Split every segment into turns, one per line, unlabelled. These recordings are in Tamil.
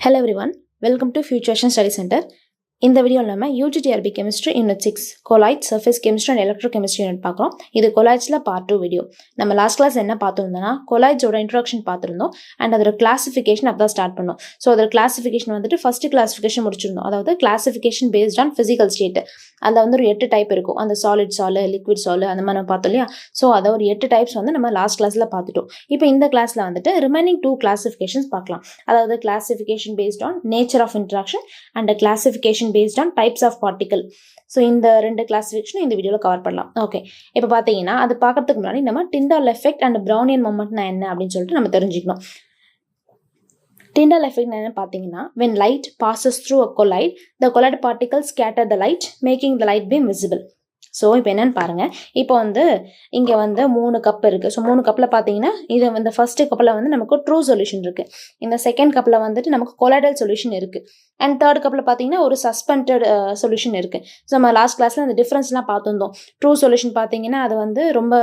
Hello everyone, welcome to Futuration Study Center. இந்த வீடியோவில் நம்ம UGTRB chemistry unit 6 colloid surface chemistry and electrochemistry unit பார்க்குறோம். இது கொலாய்ட்ஸில் பார்ட் 2 வீடியோ. நம்ம லாஸ்ட் கிளாஸ் என்ன பார்த்துருந்தோம்னா கொலாய்ட்ஸோட இன்ட்ரோடக்ஷன் பார்த்துருந்தோம் அண்ட் அதோட கிளாசிஃபிகேஷன் அப்போ தான் ஸ்டார்ட் பண்ணோம். ஸோ அதோட கிளாசிஃபிகேஷன் வந்துட்டு ஃபர்ஸ்ட் கிளாசிஃபிகேஷன் முடிச்சிருந்தோம். அதாவது classification based on physical state. அதில் வந்து ஒரு 8 டைப் இருக்கும். அந்த சாலிட் சாலு, லிக்விட் சாலு அந்த மாதிரி நம்ம பார்த்தோம் இல்லையா. ஸோ அதை ஒரு 8 டைப்ஸ் வந்து நம்ம லாஸ்ட் கிளாஸில் பார்த்துட்டோம். இப்போ இந்த கிளாஸில் வந்துட்டு ரிமைனிங் 2 கிளாசிஃபிகேஷன்ஸ் பார்க்கலாம். அதாவது classification based on nature of interaction and classification based on types of particle. So இந்த 2 கிளாசிஃபிகேஷனும் இந்த வீடியோவில் கவர் பண்ணலாம். ஓகே, இப்போ பார்த்தீங்கன்னா அது பார்க்கறதுக்கு முன்னாடி நம்ம டிண்டால் எஃபெக்ட் அண்ட் ப்ரௌனியன் மொமெண்ட்னா என்ன அப்படின்னு சொல்லிட்டு நம்ம தெரிஞ்சுக்கணும். Tyndall effect என்ன பார்த்தீங்கன்னா when light passes through a colloid, the colloid particles scatter the light, making the light beam visible. So இப்போ என்னன்னு பாருங்க, இப்போ வந்து இங்கே வந்து 3 கப் இருக்குது. ஸோ 3 கப்பில் பார்த்தீங்கன்னா இது வந்து ஃபர்ஸ்ட் கப்பில் வந்து நமக்கு ட்ரூ சொல்யூஷன் இருக்குது. இந்த செகண்ட் கப்பில் வந்துட்டு நமக்கு கொலாய்டல் சொல்யூஷன் இருக்குது. அண்ட் தேர்ட் கப்பில் பார்த்தீங்கன்னா ஒரு சஸ்பெண்டட் சொல்யூஷன் இருக்குது. ஸோ நம்ம லாஸ்ட் கிளாஸில் அந்த டிஃப்ரென்ஸ்லாம் பார்த்துருந்தோம். ட்ரூ சொல்யூஷன் பார்த்தீங்கன்னா அது வந்து ரொம்ப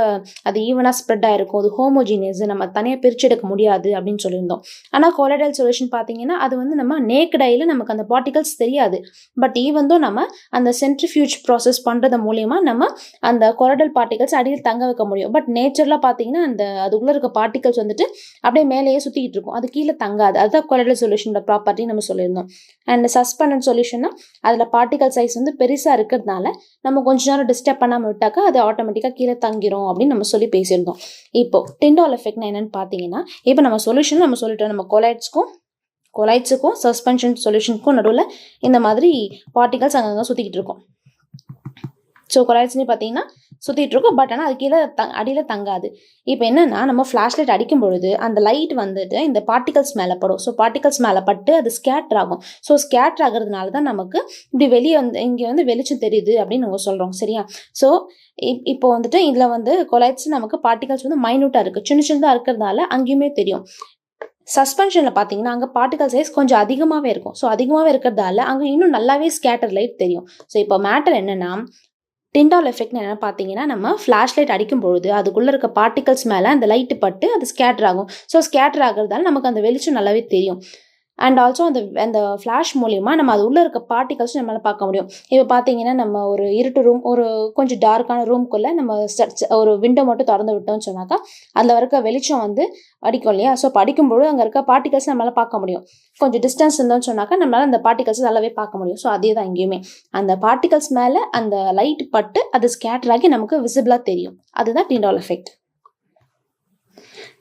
அது ஈவனாக ஸ்ப்ரெட் ஆகிருக்கும், அது ஹோமோஜீனியஸ், நம்ம தனியாக பிரித்து எடுக்க முடியாது அப்படின்னு சொல்லியிருந்தோம். ஆனால் கொலாய்டல் சொல்யூஷன் பார்த்தீங்கன்னா அது வந்து நம்ம நேக்கட் ஐயில் நமக்கு அந்த பார்ட்டிகல்ஸ் தெரியாது. பட் ஈவன் நம்ம அந்த சென்ட்ரிஃபியூஜ் ப்ராசஸ் பண்ணுறது மூலியமாக நம்ம அந்த கொலாய்டல் பார்ட்டிகல்ஸ் அடியில் தங்க வைக்க முடியும். பட் நேச்சரில் பார்த்தீங்கன்னா அந்த அதுக்குள்ளே இருக்க பார்ட்டிகல்ஸ் வந்துட்டு அப்படியே மேலேயே சுற்றிக்கிட்டு இருக்கும், அது கீழே தங்காது. அதுதான் கொலாய்டல் சொல்யூஷனோட ப்ராப்பர்ட்டி நம்ம சொல்லியிருந்தோம். அண்ட் சஸ்பெண்டட் சொல்யூஷன்னா அதில் பார்ட்டிகல் சைஸ் வந்து பெருசாக இருக்கிறதுனால நம்ம கொஞ்ச நேரம் டிஸ்டர்ப் பண்ணாமல் விட்டாக்கா அது ஆட்டோமேட்டிக்காக கீழே தங்கிரும் அப்படின்னு நம்ம சொல்லி பேசியிருந்தோம். இப்போ டிண்டால் எஃபெக்ட்னா என்னன்னு பார்த்தீங்கன்னா, இப்போ நம்ம சொல்யூஷன் நம்ம சொல்லிட்டோம், நம்ம கொலாய்ட்ஸுக்கும் சஸ்பென்ஷன் சொல்யூஷனுக்கும் நடுவில் இந்த மாதிரி பார்ட்டிகல்ஸ் அங்கங்கே சுற்றிக்கிட்டு இருக்கும். ஸோ கொலாய்ட்ஸ்னு பார்த்தீங்கன்னா சுற்றிட்டு இருக்கும், பட் ஆனால் அது கீழே அடியில் தங்காது. இப்போ என்னென்னா நம்ம ஃப்ளாஷ் லைட் அடிக்கும் பொழுது அந்த லைட் வந்துட்டு இந்த பார்ட்டிகல்ஸ் மேலே படும். ஸோ பார்ட்டிகல்ஸ் மேலே பட்டு அது ஸ்கேட்டர் ஆகும். ஸோ ஸ்கேட்டர் ஆகிறதுனால தான் நமக்கு இப்படி வெளியே வந்து இங்கே வந்து வெளிச்சம் தெரியுது அப்படின்னு நம்ம சொல்கிறோம், சரியா. ஸோ இப்போ வந்துட்டு இதில் வந்து கொலாய்ட்ஸ் நமக்கு பார்ட்டிகல்ஸ் வந்து மைனூட்டாக இருக்குது, சின்ன சின்னதாக இருக்கிறதுனால அங்கேயுமே தெரியும். சஸ்பென்ஷனில் பார்த்தீங்கன்னா அங்கே பார்ட்டிகல் சைஸ் கொஞ்சம் அதிகமாகவே இருக்கும். ஸோ அதிகமாகவே இருக்கிறதால அங்கே இன்னும் நல்லாவே ஸ்கேட்டர் லைட் தெரியும். ஸோ இப்போ மேட்டர் என்னென்னா, டிண்டால் எஃபெக்ட் என்ன பார்த்தீங்கன்னா நம்ம ஃப்ளாஷ் லைட் அடிக்கும் பொழுது அதுக்குள்ளே இருக்க பார்ட்டிகல்ஸ் மேலே அந்த லைட்டு பட்டு அது ஸ்கேட்டர் ஆகும். ஸோ ஸ்கேட்டர் ஆகிறதால நமக்கு அந்த வெளிச்சம் நல்லாவே தெரியும். அண்ட் ஆல்சோ அந்த ஃப்ளாஷ் மூலிமா நம்ம அது உள்ளே இருக்க பார்ட்டிகல்ஸ் நம்மளால் பார்க்க முடியும். இப்போ பார்த்தீங்கன்னா நம்ம ஒரு இருட்டு ரூம், ஒரு கொஞ்சம் டார்க்கான ரூம்குள்ளே நம்ம ஒரு விண்டோ மட்டும் திறந்து விட்டோம்னு சொன்னாக்கா அதில் இருக்க வெளிச்சம் வந்து அடிக்கும் இல்லையா. ஸோ படிக்கும்போது அங்கே இருக்க பார்ட்டிகல்ஸ் நம்மளால் பார்க்க முடியும். கொஞ்சம் டிஸ்டன்ஸ் இருந்தோம்னு சொன்னாக்கா நம்மளால் அந்த பார்ட்டிகல்ஸ் நல்லாவே பார்க்க முடியும். ஸோ அதே தான் இங்கேயுமே அந்த பார்ட்டிகல்ஸ் மேலே அந்த லைட் பட்டு அது ஸ்கேட்டர் ஆகி நமக்கு விசிபிளாக தெரியும். அதுதான் Tyndall effect.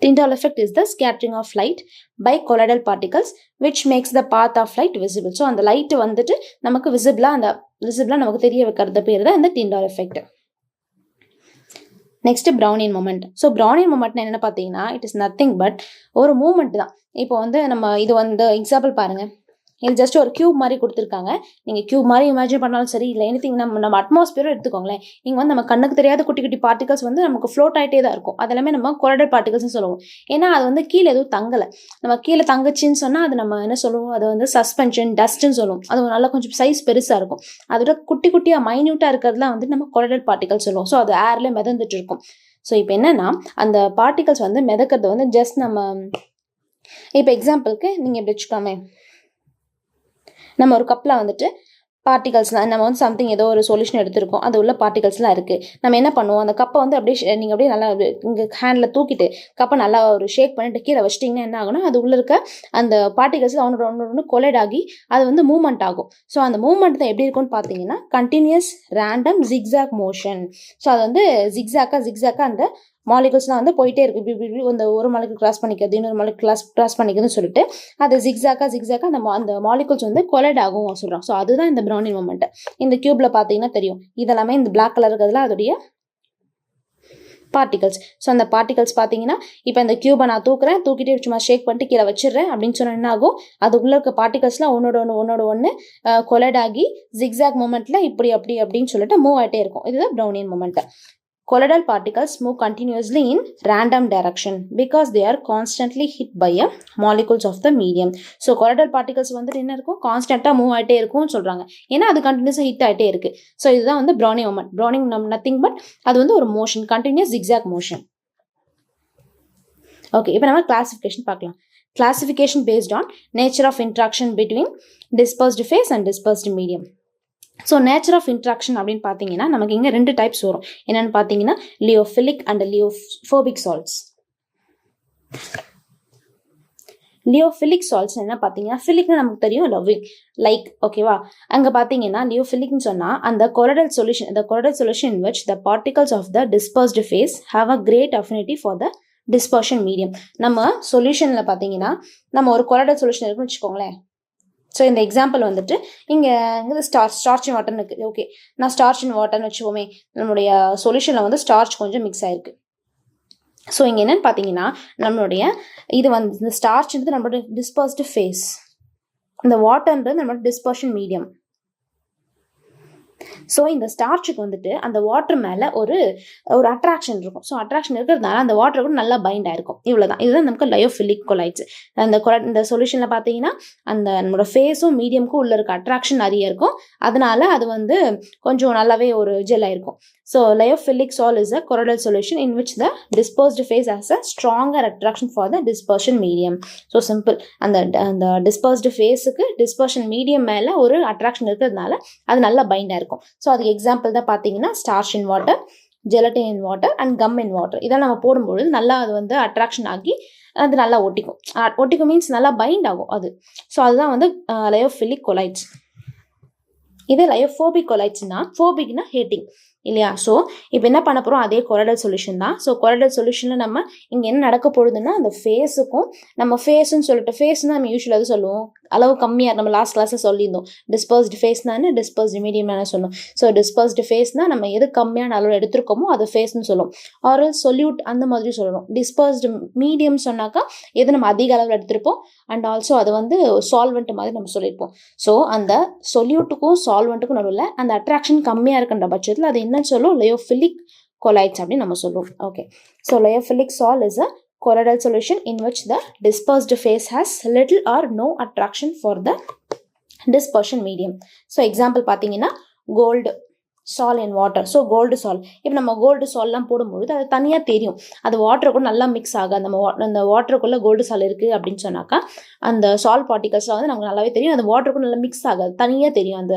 Tyndall effect is the scattering of light by colloidal particles which makes the path of light visible. So அந்த லைட் வந்துட்டு நமக்கு விசிபிளாக நமக்கு தெரிய வைக்கிறது பேர் தான் இந்த Tyndall effect. Next Brownian moment. So Brownian மொமெண்ட்னா என்ன பார்த்தீங்கன்னா இட் இஸ் நத்திங் பட் ஒரு மூமெண்ட் தான். இப்போ வந்து நம்ம இது வந்து எக்ஸாம்பிள் பாருங்கள், இது ஜஸ்ட் ஒரு கியூப் மாதிரி கொடுத்துருக்காங்க. நீங்கள் கியூப் மாதிரி இமேஜின் பண்ணாலும் சரி, இல்லை எனிதிங் நம்ம அட்மாஸ்பியரும் எடுத்துக்கோங்களேன். இங்கே வந்து நம்ம கண்ணுக்கு தெரியாத குட்டி குட்டி பார்ட்டிகல்ஸ் வந்து நமக்கு ஃப்ளோட் ஆகிட்டே தான் இருக்கும். அதெல்லாமே நம்ம கொலாய்டல் பார்ட்டிகல்ஸ்னு சொல்லுவோம். ஏன்னா அது வந்து கீழே எதுவும் தங்கலை. நம்ம கீழே தங்கச்சின்னு சொன்னால் அது நம்ம என்ன சொல்லுவோம், அது வந்து சஸ்பென்ஷன் டஸ்ட்னு சொல்லுவோம். அது நல்லா கொஞ்சம் சைஸ் பெருசாக இருக்கும். அதோட குட்டி குட்டியாக மைன்யூட்டாக இருக்கிறதுலாம் வந்து நம்ம கொலாய்டல் பார்ட்டிகல்ஸ் சொல்லுவோம். ஸோ அது ஏர்லேயே மிதந்துட்டு இருக்கும். ஸோ இப்போ என்னன்னா அந்த பார்ட்டிகல்ஸ் வந்து மிதக்கிறது வந்து ஜஸ்ட் நம்ம இப்போ எக்ஸாம்பிளுக்கு நீங்கள் எப்படி வச்சுக்கோமே, நம்ம ஒரு கப்பில் வந்துட்டு பார்ட்டிகல்ஸ்லாம் நம்ம வந்து சம்திங் ஏதோ ஒரு சொல்யூஷன் எடுத்திருக்கோம், அது உள்ள பார்ட்டிகல்ஸ்லாம் இருக்குது. நம்ம என்ன பண்ணுவோம், அந்த கப்பை வந்து அப்படியே நீங்கள் அப்படியே நல்லா இங்கே ஹேண்டில் தூக்கிட்டு கப்பை நல்லா ஒரு ஷேக் பண்ணிட்டு கீழே வச்சிட்டிங்கன்னா என்ன ஆகுனா அது உள்ளே இருக்க அந்த பார்ட்டிகல்ஸ் ஒன்று கொலைட் ஆகி அது வந்து மூவ்மெண்ட் ஆகும். ஸோ அந்த மூவ்மெண்ட் தான் எப்படி இருக்கும்னு பார்த்தீங்கன்னா continuous random zigzag motion. So அது வந்து ஜிக்ஸாக்காக அந்த மாலிகுல்ஸ்லாம் வந்து போயிட்டே இருக்கு. இப்படி இந்த ஒரு மாலிகுல் கிராஸ் பண்ணிக்கிறது, இன்னொரு மாலிகுல் கிராஸ் பண்ணிக்கிறதுன்னு சொல்லிட்டு அது ஜிக்ஸாக்காக அந்த மாலிகுல்ஸ் வந்து கொலைட் ஆகும் சொல்கிறோம். ஸோ அதுதான் இந்த ப்ரௌனியன் மொமெண்ட். இந்த கியூப்ல பார்த்தீங்கன்னா தெரியும், இதெல்லாமே இந்த பிளாக் கலர் இருக்கிறதுல அதோடைய பார்ட்டிகல்ஸ். ஸோ அந்த பார்ட்டிகல்ஸ் பார்த்தீங்கன்னா இப்போ இந்த கியூபை நான் தூக்கிட்டே சும்மா ஷேக் பண்ணிட்டு கீழே வச்சிடுறேன் அப்படின்னு சொன்னால் என்ன ஆகும், அது உள்ள இருக்க பார்ட்டிகல்ஸ்லாம் ஒன்னோட ஒன்று கொலைட் ஆகி ஜிக்ஸாக் மூமெண்ட்டில் இப்படி அப்படின்னு சொல்லிட்டு மூவ் ஆகிட்டே இருக்கும். இதுதான் Brownian moment. Colloidal particles move continuously in random direction because they are constantly hit by a molecules of the medium. So colloidal particles வந்துட்டு என்ன இருக்கும், கான்ஸ்டன்ட்டாக மூவ் ஆகிட்டே இருக்கும்னு சொல்கிறாங்க. ஏன்னா அது கண்டினியூஸாக ஹிட் ஆகிட்டே இருக்குது. ஸோ இதுதான் வந்து Brownian moment. Browning nothing but அது வந்து ஒரு motion, continuous zigzag motion. Okay, இப்போ நம்ம கிளாசிஃபிகேஷன் பார்க்கலாம். Classification based on nature of interaction between dispersed phase and dispersed medium. So nature of interaction அப்படின்னு பார்த்தீங்கன்னா நமக்கு இங்கே 2 டைப்ஸ் வரும். என்னென்னு பார்த்தீங்கன்னா lyophilic and lyophobic salts. Lyophilic salts என்ன பார்த்தீங்கன்னா, ஃபிலிக்னு நமக்கு தெரியும், லவ்விங், லைக், ஓகேவா. அங்கே பார்த்தீங்கன்னா லியோஃபிலிக்னு சொன்னால் அந்த colloidal solution in which the particles of the dispersed phase have a great affinity for the dispersion medium. நம்ம சொல்யூஷனில் பார்த்தீங்கன்னா நம்ம ஒரு கொலடல் சொல்யூஷன் இருக்குன்னு வச்சுக்கோங்களேன். ஸோ இந்த எக்ஸாம்பிள் வந்துட்டு இங்கே ஸ்டார்ச் இன் வாட்டர்னு இருக்குது. ஓகே, நான் ஸ்டார்ச் இன் வாட்டர்னு வச்சுக்கோமே, நம்மளுடைய சொல்யூஷனில் வந்து ஸ்டார்ச் கொஞ்சம் மிக்ஸ் ஆகிருக்கு. ஸோ இங்கே என்னென்னு பார்த்தீங்கன்னா நம்மளுடைய இது வந்து இந்த ஸ்டார்ச்ன்றது நம்மளோட டிஸ்பர்ஸ்டு ஃபேஸ், இந்த வாட்டர்ன்றது நம்மளோட டிஸ்பர்ஷன் மீடியம். ஸோ இந்த ஸ்டார்ச்சுக்கு வந்துட்டு அந்த வாட்டர் மேலே ஒரு அட்ராக்ஷன் இருக்கும். ஸோ அட்ராக்ஷன் இருக்கிறதுனால அந்த வாட்டர் கூட நல்லா பைண்ட் ஆயிருக்கும். இவ்வளோதான், இதுதான் நமக்கு லியோஃபிலிக் கொலைட்ஸ். இந்த சொல்யூஷனில் பார்த்தீங்கன்னா அந்த நம்மளோட ஃபேஸும் மீடியமுக்கும் உள்ள இருக்க அட்ராக்ஷன் நிறைய இருக்கும். அதனால அது வந்து கொஞ்சம் நல்லாவே ஒரு ஜெல் ஆயிருக்கும். So lyophilic sol is a colloidal solution in which the dispersed phase has a stronger attraction for the dispersion medium. So simple, அந்த டிஸ்பர்ஸ்டு ஃபேஸுக்கு டிஸ்பர்ஷன் மீடியம் மேலே ஒரு அட்ராக்ஷன் இருக்கிறதுனால அது நல்லா பைண்ட் ஆயிருக்கும். ஸோ அதுக்கு எக்ஸாம்பிள் தான் பார்த்தீங்கன்னா starch in water, gelatin in water and come in water. இதெல்லாம் நம்ம போடும்பொழுது நல்லா அது வந்து அட்ராக்ஷன் ஆகி அது நல்லா ஒட்டிக்கும் மீன்ஸ் நல்லா பைண்ட் ஆகும் அது. ஸோ அதுதான் வந்து லியோஃபிலிக் கொலைட்ஸ். இது லியோஃபோபிக் கொலைட்ஸ்னா, ஃபோபிக்னா ஹேட்டிங் இல்லையா. ஸோ இப்போ என்ன பண்ண போகிறோம், அதே கொலோய்டல் சொல்யூஷன் தான். ஸோ கொலோய்டல் சொல்யூஷனில் நம்ம இங்கே என்ன நடக்க போகுதுன்னா அந்த ஃபேஸுக்கும் நம்ம ஃபேஸ்ன்னு சொல்லிட்டு ஃபேஸ்ன்னு நம்ம யூஸ்வலாக சொல்லுவோம் அளவு கம்மியாக, நம்ம லாஸ்ட் கிளாஸில் சொல்லியிருந்தோம் டிஸ்பர்ஸ்டு ஃபேஸ்னான்னு டிஸ்பர்ஸ்டு மீடியம் சொன்னோம். ஸோ டிஸ்பர்ஸ்டு ஃபேஸ்னால் நம்ம எது கம்மியான அளவு எடுத்திருக்கோமோ அதை ஃபேஸ்ன்னு சொல்லுவோம். ஆரல் சொல்யூட் அந்த மாதிரி சொல்லணும். டிஸ்பர்ஸ்டு மீடியம் சொன்னாக்கா எது நம்ம அதிக அளவில் எடுத்திருப்போம் அண்ட் ஆல்சோ அது வந்து சால்வெண்ட் மாதிரி நம்ம சொல்லியிருப்போம். ஸோ அந்த சொல்யூட்டுக்கும் சால்வெண்ட்டுக்கும் நடுவில் அந்த அட்ராக்ஷன் கம்மியாக இருக்கின்ற பட்சத்தில் அது என்னன்னு சொல்லுவோம், லியோஃபிலிக் கொலைட்ஸ் அப்படின்னு நம்ம சொல்லுவோம். Okay, so lyophilic sol is a colloidal solution in which the dispersed phase has little or no attraction for the dispersion medium. So example பார்த்தீங்கன்னா gold சால் இன் வாட்டர். ஸோ கோல்டு சால், இப்போ நம்ம கோல்டு சால்லாம் போடும்பொழுது அது தனியாக தெரியும், அது வாட்டர் கூட நல்லா மிக்ஸ் ஆகாது. அந்த வாட்டருக்குள்ளே கோல்டு சால் இருக்குது அப்படின்னு சொன்னாக்கா அந்த சால் பார்ட்டிகல்ஸ்லாம் வந்து நமக்கு நல்லாவே தெரியும், அந்த வாட்டருக்கும் நல்லா மிக்ஸ் ஆகாது, தனியாக தெரியும் அந்த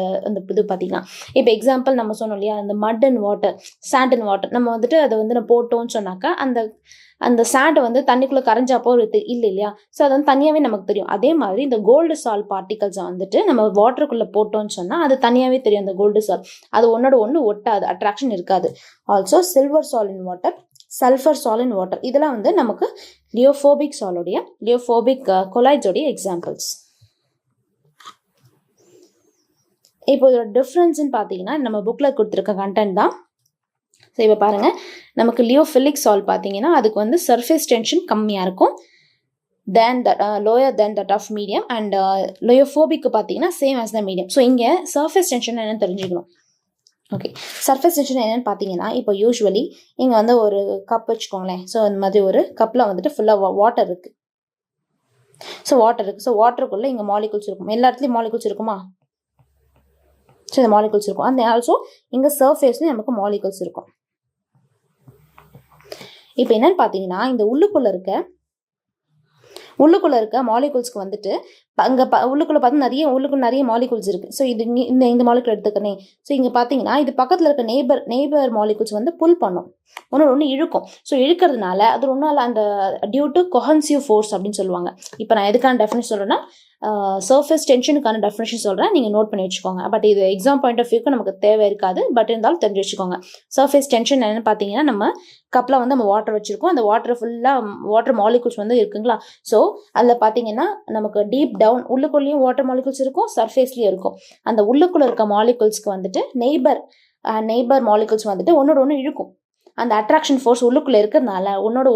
இது பார்த்தீங்கன்னா. இப்போ எக்ஸாம்பிள் நம்ம சொன்னோம் இல்லையா, அந்த mud and water, sand and water, நம்ம வந்துட்டு அதை வந்து நம்ம போட்டோம்னு சொன்னாக்கா அந்த சாண்டை வந்து தண்ணிக்குள்ளே கரைஞ்சாப்போ இல்லை இல்லையா. ஸோ அது வந்து தனியாகவே நமக்கு தெரியும். அதே மாதிரி இந்த கோல்டு சால் பார்ட்டிகல்ஸை வந்துட்டு நம்ம வாட்டருக்குள்ளே போட்டோம்னு சொன்னால் அது தனியாகவே தெரியும் அந்த கோல்டு சால், அது ஒன்னோட ஒன்று ஒட்டாது, அட்ராக்ஷன் இருக்காது. ஆல்சோ சில்வர் சால் இன் வாட்டர், சல்ஃபர் சால் இன் வாட்டர், இதெல்லாம் வந்து நமக்கு லியோஃபோபிக் கொலைட்ஸோடைய எக்ஸாம்பிள்ஸ். இப்போ இதோட டிஃப்ரென்ஸ்ன்னு பார்த்தீங்கன்னா நம்ம புக்கில் கொடுத்துருக்க கண்டென்ட் தான். ஸோ இப்போ பாருங்கள், நமக்கு லியோஃபிலிக் சால் பார்த்தீங்கன்னா அதுக்கு வந்து சர்ஃபேஸ் டென்ஷன் கம்மியாக இருக்கும் lower than that of medium. And லியோஃபோபிக்கு பார்த்தீங்கன்னா same as the medium. So இங்கே சர்ஃபேஸ் டென்ஷன் என்னென்னு தெரிஞ்சுக்கணும். ஓகே, சர்ஃபேஸ் டென்ஷன் என்னென்னு பார்த்தீங்கன்னா இப்போ யூஸ்வலி இங்கே வந்து ஒரு கப் வச்சுக்கோங்களேன். ஸோ இந்த மாதிரி ஒரு கப்பில் வந்துட்டு ஃபுல்லாக வாட்டர் இருக்குது. ஸோ வாட்டருக்குள்ளே இங்கே மாலிகுல்ஸ் இருக்கும், எல்லா இடத்துலையும் மாலிகுல்ஸ் இருக்குமா. ஸோ இந்த மாலிகுல்ஸ் இருக்கும். அந்த ஆல்சோ இங்கே சர்ஃபேஸ்லேயும் நமக்கு மாலிகுல்ஸ் இருக்கும். இப்போ என்னன்னு பார்த்தீங்கன்னா இந்த உள்ளுக்குள்ளே இருக்க மாலிகுல்ஸ்க்கு வந்துட்டு அங்கே உள்ளுக்குள்ளே பார்த்தா நிறைய மாலிகுல்ஸ் இருக்குது. ஸோ இது இந்த மாலிகுல் எடுத்துக்கிறேன். ஸோ இங்கே பார்த்தீங்கன்னா இது பக்கத்தில் இருக்க நெய்பர் மாலிகுல்ஸ் வந்து புல் பண்ணும், ஒன்று இழுக்கும். ஸோ இழுக்கிறதுனால அது ஒன்றும் அந்த டியூ டு கொஹன்சிவ் ஃபோர்ஸ் அப்படின்னு சொல்லுவாங்க. இப்போ நான் எதுக்கான டெஃபினேஷன் சொல்கிறேன்னா சர்ஃபேஸ் டென்ஷனுக்கான டெஃபினேஷன் சொல்கிறேன், நீங்கள் நோட் பண்ணி வச்சுக்கோங்க. பட் இது எக்ஸாம் பாயிண்ட் ஆஃப் வியூக்கு நமக்கு தேவை இருக்காது, பட் இருந்தாலும் தெரிஞ்சு வச்சுக்கோங்க. சர்ஃபேஸ் டென்ஷன் என்னென்னு பார்த்தீங்கன்னா நம்ம கப்பில் வந்து நம்ம வாட்டர் வச்சுருக்கோம், அந்த வாட்டர் மாலிகுல்ஸ் வந்து இருக்குங்களா. ஸோ அதில் பார்த்தீங்கன்னா நமக்கு டீப் டவுன் உள்ளுக்குள்ளேயும் வாட்டர் மாலிகுல்ஸ் இருக்கும், சர்ஃபேஸ்லேயும் இருக்கும். அந்த உள்ளுக்குள்ளே இருக்க மாலிகுல்ஸ்க்கு வந்துட்டு நெய்பர் மாலிகுல்ஸ் வந்துட்டு ஒன்று இழுக்கும். அந்த அட்ராக்ஷன் ஃபோர்ஸ் உள்ளுக்குள்ளே இருக்கிறதுனால ஒன்னோட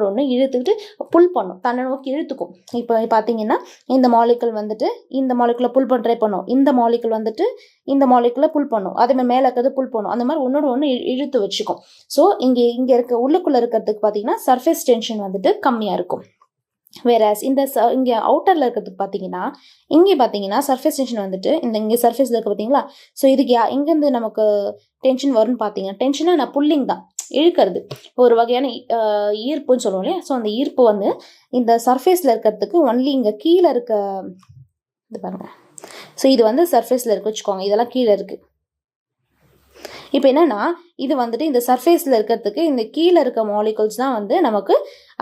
ஒன்று இழுத்துக்கிட்டு புல் பண்ணும், தன்னை நோக்கி இழுத்துக்கும். இப்போ பார்த்தீங்கன்னா இந்த மாலிகுல் வந்துட்டு இந்த மாலிகுலை புல் பண்ண ட்ரை பண்ணும், இந்த மாலிகுல் வந்துட்டு இந்த மாலிகுலை புல் பண்ணும், அதே மேலே இருக்கிறது புல் பண்ணும், அந்த மாதிரி ஒன்னோட ஒன்று இழுத்து வச்சுக்கும். ஸோ இங்கே உள்ளுக்குள்ளே இருக்கிறதுக்கு பார்த்தீங்கன்னா சர்ஃபேஸ் டென்ஷன் வந்துட்டு கம்மியாக இருக்கும். வேறஸ் இங்கே அவுட்டரில் இருக்கிறதுக்கு பார்த்தீங்கன்னா இங்கே பார்த்தீங்கன்னா சர்ஃபேஸ் டென்ஷன் வந்துட்டு இங்கே சர்ஃபேஸில் இருக்க பார்த்தீங்களா. ஸோ இதுக்கு எங்கேருந்து நமக்கு டென்ஷன் வரும்னு பார்த்தீங்கன்னா டென்ஷனாக புல்லிங் தான். இழுக்கிறது, ஒரு வகையான ஈர்ப்புன்னு சொல்லுவோம் இல்லையா. ஸோ அந்த ஈர்ப்பு வந்து இந்த சர்ஃபேஸில் இருக்கிறதுக்கு ஒன்லி இங்கே கீழே இருக்க இது பாருங்க. ஸோ இது வந்து சர்ஃபேஸில் இருக்கு வச்சுக்கோங்க, இதெல்லாம் கீழே இருக்குது. இப்போ என்னன்னா இது வந்துட்டு இந்த சர்ஃபேஸில் இருக்கிறதுக்கு இந்த கீழே இருக்க மாலிகூல்ஸ் தான் வந்து நமக்கு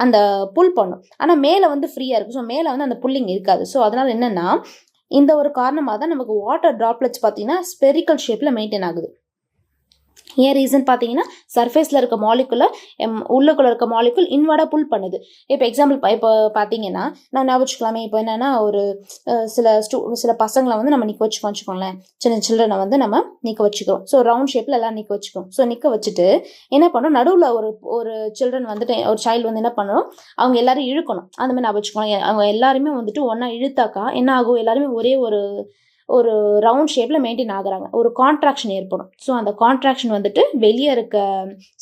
அந்த புல் பண்ணும். ஆனால் மேலே வந்து ஃப்ரீயாக இருக்கும். ஸோ மேலே வந்து அந்த புல்லிங் இருக்காது. ஸோ அதனால் என்னென்னா இந்த ஒரு காரணமாக தான் நமக்கு வாட்டர் ட்ராப்லெட்ஸ் பார்த்தீங்கன்னா ஸ்பெரிக்கல் ஷேப்பில் மெயின்டைன் ஆகுது. ஏன் ரீசன் பார்த்தீங்கன்னா சர்ஃபேஸில் இருக்க மாலிகுலை உள்ளுக்குள்ள இருக்க மாலிகுல் இன்வர்டாக புல் பண்ணுது. இப்போ எக்ஸாம்பிள் இப்போ பார்த்தீங்கன்னா நான் ஞாபகிக்கலாமே, இப்போ என்னென்னா ஒரு சில பசங்களை வந்து நம்ம நிற்க வச்சுக்கோங்களேன், சின்ன சில்ட்ரனை வந்து நம்ம நிற்க வச்சுக்கிறோம். ஸோ ரவுண்ட் ஷேப்பில் எல்லாம் நிற்க வச்சுக்கிறோம். ஸோ நிற்க வச்சுட்டு என்ன பண்ணணும், நடுவில் ஒரு சில்ட்ரன் வந்துட்டு ஒரு சைல்டு வந்து என்ன பண்ணணும், அவங்க எல்லாரும் இழுக்கணும். அந்த மாதிரி நான் வச்சுக்கோங்க, அவங்க எல்லாருமே வந்துட்டு ஒன்றா இழுத்தாக்கா என்ன ஆகும், எல்லாருமே ஒரே ஒரு ரவுண்ட் ஷேப்பில் மெயின்டைன் ஆகுறாங்க. ஒரு கான்ட்ராக்ஷன் ஏற்படும். ஸோ அந்த கான்ட்ராக்ஷன் வந்துட்டு வெளியே இருக்க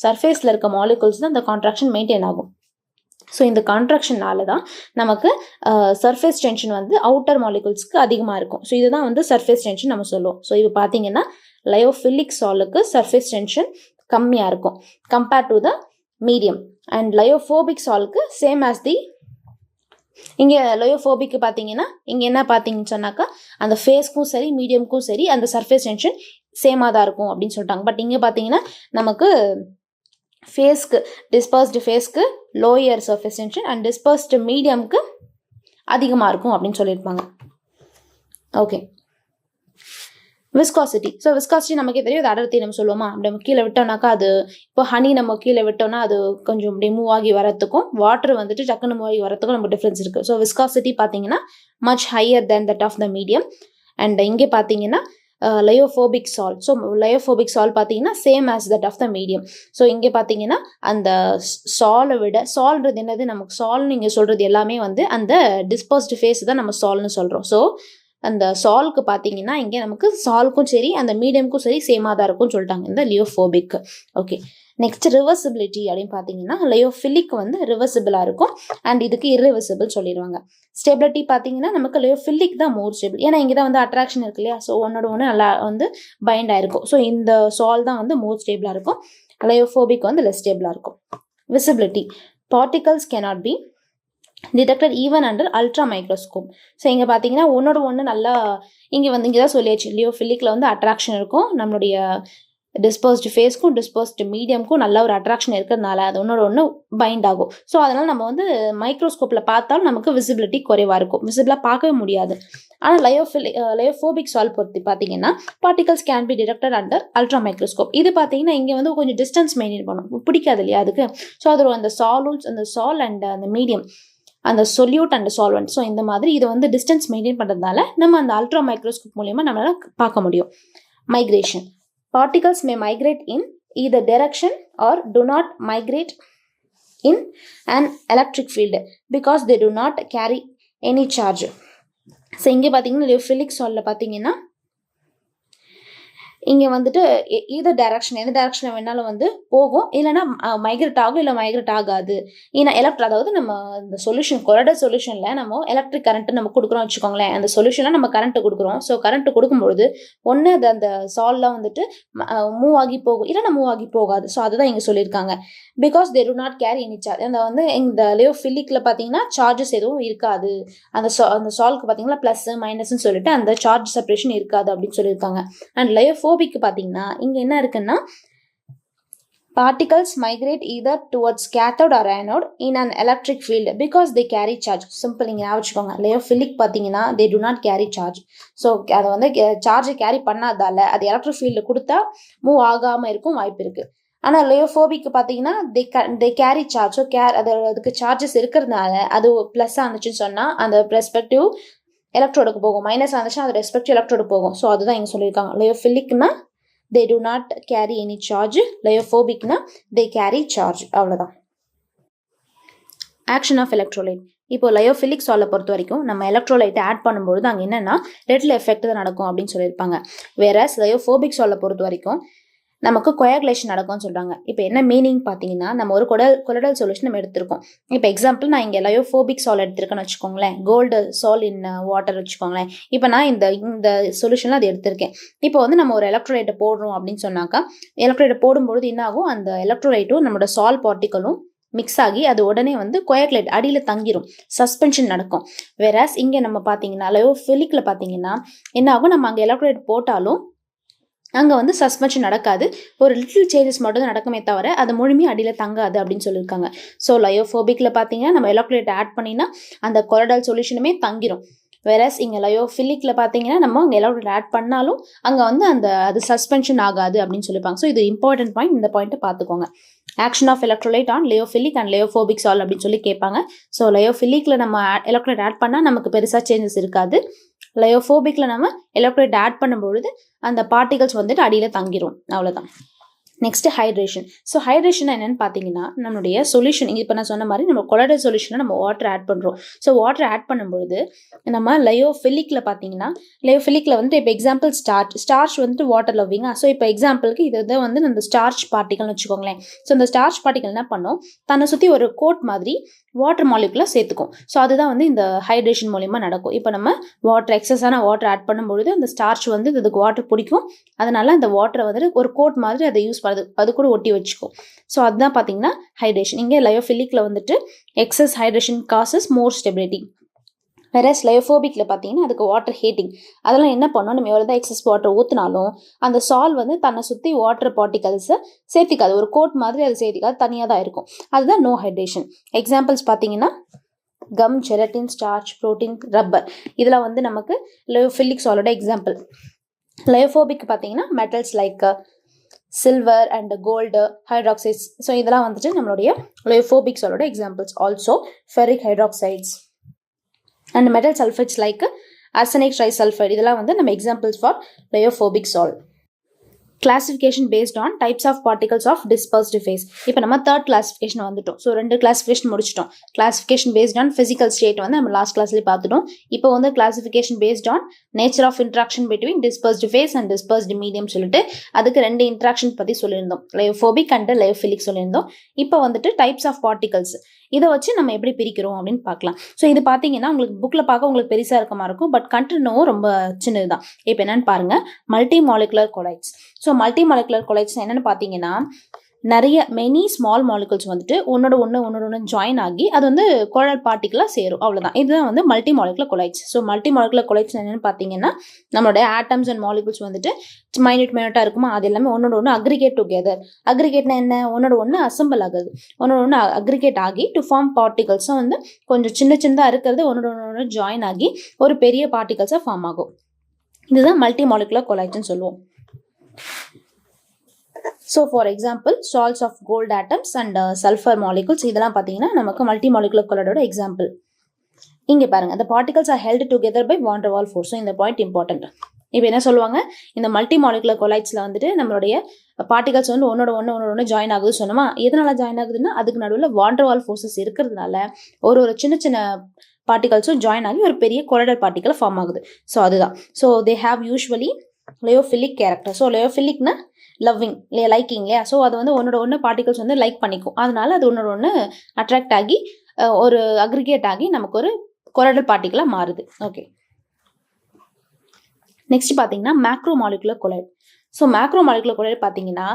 சர்ஃபேஸில் இருக்க மாலிகூல்ஸ் தான் அந்த கான்ட்ராக்ஷன் மெயின்டைன் ஆகும். ஸோ இந்த கான்ட்ராக்ஷனால தான் நமக்கு சர்ஃபேஸ் டென்ஷன் வந்து அவுட்டர் மாலிகூல்ஸ்க்கு அதிகமாக இருக்கும். ஸோ இதுதான் வந்து சர்ஃபேஸ் டென்ஷன் நம்ம சொல்லுவோம். ஸோ இப்போ பார்த்தீங்கன்னா லயோஃபிலிக் சாலுக்கு சர்ஃபேஸ் டென்ஷன் கம்மியாக இருக்கும் compared to the medium. And lyophobic சாலுக்கு சேம் ஆஸ் தி இங்கே லயோஃபோபிக்கு பார்த்தீங்கன்னா இங்கே என்ன பார்த்தீங்கன்னு சொன்னாக்கா அந்த ஃபேஸ்க்கும் சரி மீடியம்க்கும் சரி அந்த சர்ஃபேஸ் டென்ஷன் சேமாக தான் இருக்கும் அப்படின்னு சொல்லிட்டாங்க. பட் இங்கே பார்த்தீங்கன்னா நமக்கு ஃபேஸ்க்கு டிஸ்பர்ஸ்டு ஃபேஸ்க்கு lower surface tension and dispersed மீடியம்க்கு அதிகமாக இருக்கும் அப்படின்னு சொல்லியிருப்பாங்க. Okay, viscosity. ஸோ விஸ்காசிட்டி நமக்கே தெரியும், அது அடர்த்தி நம்ம சொல்லுவோமா. அப்படி நம்ம கீழே விட்டோம்னாக்கா அது இப்போ ஹனி நம்ம கீழே விட்டோம்னா அது கொஞ்சம் அப்படி மூவ் ஆகி வரத்துக்கும் வாட்டர் வந்துட்டு டக்குன்னு மூவ் ஆகி வரத்துக்கும் நமக்கு டிஃப்ரென்ஸ் இருக்குது. ஸோ விஸ்காசிட்டி பார்த்தீங்கன்னா much higher than that of the medium. And இங்கே பார்த்தீங்கன்னா lyophobic sol. So lyophobic sol பார்த்தீங்கன்னா same as that of the medium. So இங்கே பார்த்தீங்கன்னா அந்த சாலை விட சால்ன்றது என்னது, நமக்கு சால்னு இங்கே சொல்கிறது எல்லாமே வந்து அந்த டிஸ்பர்ஸ்டு ஃபேஸ் தான் நம்ம சால்னு சொல்கிறோம். ஸோ அந்த சால்க்கு பார்த்தீங்கன்னா இங்கே நமக்கு சால்க்கும் சரி அந்த மீடியம்க்கும் சரி சேமாக தான் இருக்கும்னு சொல்லிட்டாங்க இந்த லியோஃபோபிக். ஓகே, நெக்ஸ்ட் ரிவர்சிபிலிட்டி அப்படின்னு பார்த்தீங்கன்னா லயோஃபிலிக் வந்து ரிவர்சிபிளாக இருக்கும் அண்ட் இதுக்கு இர்ரிவர்சிபிள் சொல்லிடுவாங்க. ஸ்டெபிலிட்டி பார்த்தீங்கன்னா நமக்கு லயோஃபிலிக் தான் மோர் ஸ்டேபிள், ஏன்னா இங்கே தான் வந்து அட்ராக்ஷன் இருக்கு இல்லையா. ஸோ ஒன்னோட ஒன்று நல்லா வந்து பைண்ட் ஆயிருக்கும். ஸோ இந்த சால் தான் வந்து மோர் ஸ்டேபிளாக இருக்கும், லயோஃபோபிக் வந்து லெஸ் ஸ்டேபிளாக இருக்கும். Visibility, particles cannot be detected even under ultra microscope. So இங்கே பார்த்தீங்கன்னா ஒன்னோட ஒன்று நல்லா இங்கே தான் சொல்லியாச்சு, லியோஃபிலிக்கில் வந்து அட்ராக்ஷன் இருக்கும், நம்மளுடைய டிஸ்பர்ஸ்டு ஃபேஸ்க்கும் டிஸ்பர்ஸ்டு மீடியம்க்கும் நல்ல ஒரு அட்ராக்ஷன் இருக்கிறதுனால அது ஒன்னோட ஒன்று பைண்ட் ஆகும். ஸோ அதனால் நம்ம வந்து மைக்ரோஸ்கோப்பில் பார்த்தாலும் நமக்கு விசிபிலிட்டி குறைவாக இருக்கும், விசிபிளாக பார்க்கவே முடியாது. ஆனால் லயோஃபோபிக் சால் பொறுத்து பார்த்தீங்கன்னா particles can be detected under ultra microscope. இது பார்த்தீங்கன்னா இங்கே வந்து கொஞ்சம் டிஸ்டன்ஸ் மெயின்டைன் பண்ணும், பிடிக்காது இல்லையா அதுக்கு. ஸோ அது அந்த சால் அண்ட் அந்த மீடியம், அந்த சொல்யூட் அண்ட் சால்வெண்ட். ஸோ இந்த மாதிரி இது வந்து டிஸ்டன்ஸ் மெயின்டைன் பண்ணுறதுனால நம்ம அந்த அல்ட்ரா மைக்ரோஸ்கோப் மூலியமாக நம்மளால் பார்க்க முடியும். Migration, particles may migrate in either direction or do not migrate in an electric field because they do not carry any charge. So இங்கே பார்த்தீங்கன்னா லியோஃபிலிக் சாலில் பார்த்தீங்கன்னா இங்கே வந்துட்டு எந்த டைரக்ஷனில் வேணாலும் வந்து போகும், இல்லைன்னா மைக்ரேட் ஆகும், இல்லை மைக்ரேட் ஆகாது. ஏன்னா அதாவது நம்ம இந்த சொல்யூஷன் கொலடர் சொல்யூஷனில் நம்ம எலக்ட்ரிக் கரண்ட்டு நம்ம கொடுக்குறோம் வச்சுக்கோங்களேன். அந்த சொல்யூஷனில் நம்ம கரண்ட்டு கொடுக்குறோம். ஸோ கரண்ட்டு கொடுக்கும்பொழுது ஒன்று அந்த சால்லாம் வந்துட்டு மூவ் ஆகி போகும், இல்லைன்னா மூவ் ஆகி போகாது. ஸோ அதுதான் இங்கே சொல்லியிருக்காங்க. Because they to not carry any charge. அந்த வந்து இந்த லியோஃபிலிக்கில் பார்த்தீங்கன்னா சார்ஜஸ் எதுவும் இருக்காது. அந்த சால்க்கு பார்த்தீங்கன்னா ப்ளஸ் மைனஸ்ன்னு சொல்லிட்டு அந்த சார்ஜ் செப்பரேஷன் இருக்காது அப்படின்னு சொல்லியிருக்காங்க. அண்ட் லயோஃபோபிக் பார்த்தீங்கன்னா இங்கே என்ன இருக்குன்னா particles migrate either towards cathode or anode in an electric field because they carry charge. Simple இங்கே வச்சுக்கோங்க. லயோஃபிலிக் பார்த்தீங்கன்னா they do not carry charge. So அதை வந்து சார்ஜை கேரி பண்ணாதால அது எலக்ட்ரிக் ஃபீல்டில் கொடுத்தா மூவ் ஆகாமல் இருக்கும் வாய்ப்பு இருக்குது. ஆனால் லயோஃபோபிக் பார்த்தீங்கன்னா they carry charge. ஸோ அதுக்கு சார்ஜஸ் இருக்கிறதுனால அது ப்ளஸ்ஸாக இருந்துச்சுன்னு சொன்னால் அந்த ரெஸ்பெக்டிவ் எலக்ட்ரோடுக்கு போகும், மைனஸ் இருந்துச்சுன்னா அது ரெஸ்பெக்டிவ் எலக்ட்ரோடு போகும். ஸோ அதுதான் இங்கே சொல்லியிருக்காங்க. லயோஃபிலிக்னா they do not carry any charge, லயோஃபோபிக்னா they carry charge. அவ்வளோதான். Action of electrolyte. இப்போ லயோஃபிலிக் சாலை பொறுத்த வரைக்கும் நம்ம எலக்ட்ரோலைட்டை ஆட் பண்ணும்போது அங்கே என்னென்னா ரெட்டில் எஃபெக்ட் தான் நடக்கும் அப்படின்னு சொல்லியிருப்பாங்க. வேற லயோஃபோபிக் சாலை பொறுத்த வரைக்கும் நமக்கு கொயாகுலேஷன் நடக்கும்னு சொல்கிறாங்க. இப்போ என்ன மீனிங் பார்த்தீங்கன்னா, நம்ம ஒரு கொலடல் சொல்யூஷன் நம்ம எடுத்திருக்கோம். இப்போ எக்ஸாம்பிள் நான் இங்கே லயோஃபோபிக் சால் எடுத்திருக்கேன்னு வச்சுக்கோங்களேன், கோல்டு சால் இன் வாட்டர் வச்சுக்கோங்களேன். இப்போ நான் இந்த சொல்யூஷனில் அது எடுத்திருக்கேன். இப்போ வந்து நம்ம ஒரு எலக்ட்ரோலைட்டை போடுறோம் அப்படின்னு சொன்னாக்கா, எலக்ட்ரோலைட்டை போடும்பொழுது என்ன ஆகும், அந்த எலக்ட்ரோலைட்டும் நம்மளோட சால் பார்ட்டிக்கலும் மிக்ஸ் ஆகி அது உடனே வந்து கொயாகுலேட் அடியில் தங்கிரும், சஸ்பென்ஷன் நடக்கும். வேறாஸ் இங்கே நம்ம பார்த்தீங்கன்னா லயோஃபிலிக்ல பார்த்தீங்கன்னா என்ன ஆகும், நம்ம அங்கே எலக்ட்ரோலைட் போட்டாலும் அங்கே வந்து சஸ்பென்ஷன் நடக்காது, ஒரு லிட்டில் சேஞ்சஸ் மட்டும் தான் நடக்குமே தவிர அது முழுமையாக அடியில் தங்காது அப்படின்னு சொல்லியிருக்காங்க. ஸோ லயோஃபோபிக்கில் பார்த்தீங்கன்னா நம்ம எலக்ட்ரோலைட் ஆட் பண்ணினா அந்த கொலடால் சொல்யூஷனுமே தங்கிரும். வேறஸ் இங்கே லயோஃபிலிக்ல பார்த்தீங்கன்னா நம்ம அங்கே எலக்ட்ரோலைட் ஆட் பண்ணாலும் அங்கே வந்து அது சஸ்பென்ஷன் ஆகாது அப்படின்னு சொல்லியிருப்பாங்க. ஸோ இது இம்பார்ட்டன்ட் பாயிண்ட், இந்த பாயிண்ட்டை பார்த்துக்கோங்க. Action of electrolyte on lyophilic and lyophobic sol அப்படின்னு சொல்லி கேட்பாங்க. ஸோ லயோஃபிலிக்ல நம்ம எலக்ட்ரோலைட் ஆட் பண்ணால் நமக்கு பெருசாக சேஞ்சஸ் இருக்காது. லயோஃபோபிக்ல நம்ம எலக்ட்ரோலைட் ஆட் பண்ணும்பொழுது அந்த பார்ட்டிகல்ஸ் வந்துட்டு அடியில் தங்கிரும், அவ்வளோதான். Next hydration. ஸோ ஹைட்ரேஷன் என்னன்னு பார்த்தீங்கன்னா, நம்மளுடைய சொல்யூஷன் இப்போ நான் சொன்ன மாதிரி நம்ம கொலடல் சொல்யூஷனை நம்ம வாட்டர் ஆட் பண்ணுறோம். ஸோ வாட்டர் ஆட் பண்ணும்பொழுது நம்ம லயோஃபிலிக்ல பார்த்தீங்கன்னா, லயோஃபிலிக்ல வந்து இப்போ எக்ஸாம்பிள் ஸ்டார்ச் வந்துட்டு வாட்டர் லவ்விங்கா. ஸோ இப்போ எக்ஸாம்பிளுக்கு இது வந்து அந்த ஸ்டார்ச் பார்ட்டிகல்னு வச்சுக்கோங்களேன். ஸோ இந்த ஸ்டார்ச் பார்ட்டிகல் என்ன பண்ணும், தன்னை சுற்றி ஒரு கோட் மாதிரி வாட்டர் மாலிகுலாக சேர்த்துக்கும். ஸோ அதுதான் வந்து இந்த ஹைட்ரேஷன் மூலிமா நடக்கும். இப்போ நம்ம எக்ஸஸான வாட்டர் ஆட் பண்ணும்பொழுது அந்த ஸ்டார்ச் வந்து இதுக்கு வாட்டர் பிடிக்கும், அதனால அந்த வாட்டரை வந்துட்டு ஒரு கோட் மாதிரி அதை யூஸ் பண்ணுறது, அது கூட ஒட்டி வச்சுக்கும். ஸோ அதுதான் பார்த்தீங்கன்னா ஹைட்ரேஷன். இங்கே லயோஃபிலிக்ல வந்துட்டு எக்ஸஸ் ஹைட்ரேஷன் காசஸ் மோர் ஸ்டெபிலிட்டி. வேறஸ் லயோஃபோபிக்ல பார்த்தீங்கன்னா அதுக்கு வாட்டர் ஹீட்டிங். அதெல்லாம் என்ன பண்ணோம், நம்ம எவ்வளோ தான் எக்ஸஸ் வாட்டர் ஊற்றினாலும் அந்த சால் வந்து தன்னை சுற்றி வாட்டர் பார்ட்டிகல்ஸை சேர்த்திக்காது, ஒரு கோட் மாதிரி அது சேர்த்திக்காது, தனியாக தான் இருக்கும். அதுதான் நோ ஹைட்ரேஷன். எக்ஸாம்பிள்ஸ் பார்த்தீங்கன்னா gum, gelatin, starch, protein, rubber, இதெல்லாம் வந்து நமக்கு லயோஃபிலிக் சாலோட எக்ஸாம்பிள். லயோஃபோபிக் பார்த்தீங்கன்னா metals like silver and gold, hydroxides. So இதெல்லாம் வந்துட்டு நம்மளுடைய லயோஃபோபிக் சாலோட examples. Also ferric hydroxides and metal sulfides like arsenic trisulfide, இதெல்லாம் வந்து நம்ம examples for lyophobic sol. Classification based on types of particles of dispersed phase. இப்போ நம்ம தேர்ட் கிளாசிஃபிகேஷன் வந்துட்டோம். ஸோ 2 கிளாசிஃபிகேஷன் முடிச்சிட்டோம். Classification based on physical state வந்து நம்ம லாஸ்ட் கிளாஸ்லேயே பார்த்துட்டோம். இப்போ வந்து classification based on nature of interaction between dispersed phase and dispersed medium சொல்லிட்டு அதுக்கு 2 இன்ட்ராக்ஷன் பற்றி சொல்லியிருந்தோம், லயோஃபோபிக் அண்ட் லயோஃபிலிக் சொல்லியிருந்தோம். இப்போ வந்துட்டு டைப்ஸ் ஆஃப் பார்ட்டிகல்ஸ் இதை வச்சு நம்ம எப்படி பிரிக்கிறோம் அப்படின்னு பார்க்கலாம். ஸோ இது பார்த்தீங்கன்னா உங்களுக்கு புக்கில் பார்க்க உங்களுக்கு பெருசாக இருக்க மாதிரி இருக்கும், பட் கண்டென்ட்டும் ரொம்ப சின்னது தான். இப்போ என்னன்னு பாருங்க, multi molecular collides. So multi molecular collides என்னன்னு பார்த்தீங்கன்னா நிறைய மெனி ஸ்மால் மாலிகுல்ஸ் வந்துட்டு ஒன்னோட ஒன்று ஜாயின் ஆகி அது வந்து கொலல் பார்ட்டிகலாக சேரும், அவ்வளோதான். இதுதான் வந்து multi molecular collides. So multi molecular collides என்னென்னு பார்த்தீங்கன்னா நம்மளுடைய ஆட்டம்ஸ் அண்ட் மாலிகுல்ஸ் வந்துட்டு மைனியூட்டாக இருக்குமா, அது எல்லாமே ஒன்னோட ஒன்று அக்ரிகேட் டுகெதர். அக்ரிகேட்னா என்ன, ஒன்னோட ஒன்று அசம்பிள் ஆகுது, ஒன்னோட ஒன்று அக்ரிகேட் ஆகி டு ஃபார்ம் பார்ட்டிகல்ஸும் வந்து கொஞ்சம் சின்னதாக இருக்கிறது ஒன்னோட ஒன்று ஜாயின் ஆகி ஒரு பெரிய பார்ட்டிகல்ஸாக ஃபார்ம் ஆகும். இதுதான் மல்டி மாலிகுலர் கொலைட்ஸ்ன்னு சொல்லுவோம். So for example salts of gold atoms and sulphur molecules, இதெல்லாம் பார்த்தீங்கன்னா நமக்கு மல்டி மாலிகுலர் கொலைடோட எக்ஸாம்பிள். இங்கே பாருங்க, the particles are held together by van der Waals force. So இந்த பாயிண்ட் இம்பார்ட்டன்ட். இப்போ என்ன சொல்லுவாங்க, இந்த மல்டி மாலிகுலர் கொலைட்ஸில் வந்துட்டு நம்மளுடைய பார்ட்டிகல்ஸ் வந்து ஒன்னோட ஒன்று ஜாயின் ஆகுது சொன்னோமா. எதனால ஜாயின் ஆகுதுன்னா அதுக்கு நடுவில் வான் டர் வால் ஃபோர்ஸஸ் இருக்கிறதுனால ஒரு சின்ன பார்ட்டிகல்ஸும் ஜாயின் ஆகி ஒரு பெரிய கொலைடல் பார்ட்டிகல் ஃபார்ம் ஆகுது. ஸோ அதுதான். So they have usually lyophilic character. So லயோஃபிலிக்னா லவ்விங் இல்லையா, லைக்கிங் இல்லையா. ஸோ அது வந்து ஒன்னோட ஒன்று பார்ட்டிகல்ஸ் வந்து லைக் பண்ணிக்கும், அதனால அது ஒன்னோட ஒன்று அட்ராக்ட் ஆகி ஒரு அக்ரிகேட் ஆகி நமக்கு ஒரு கொலைடல் பார்ட்டிகலாக மாறுது. ஓகே, நெக்ஸ்ட் பார்த்தீங்கன்னா macro molecular colloid. So macro molecular colloid பார்த்தீங்கன்னா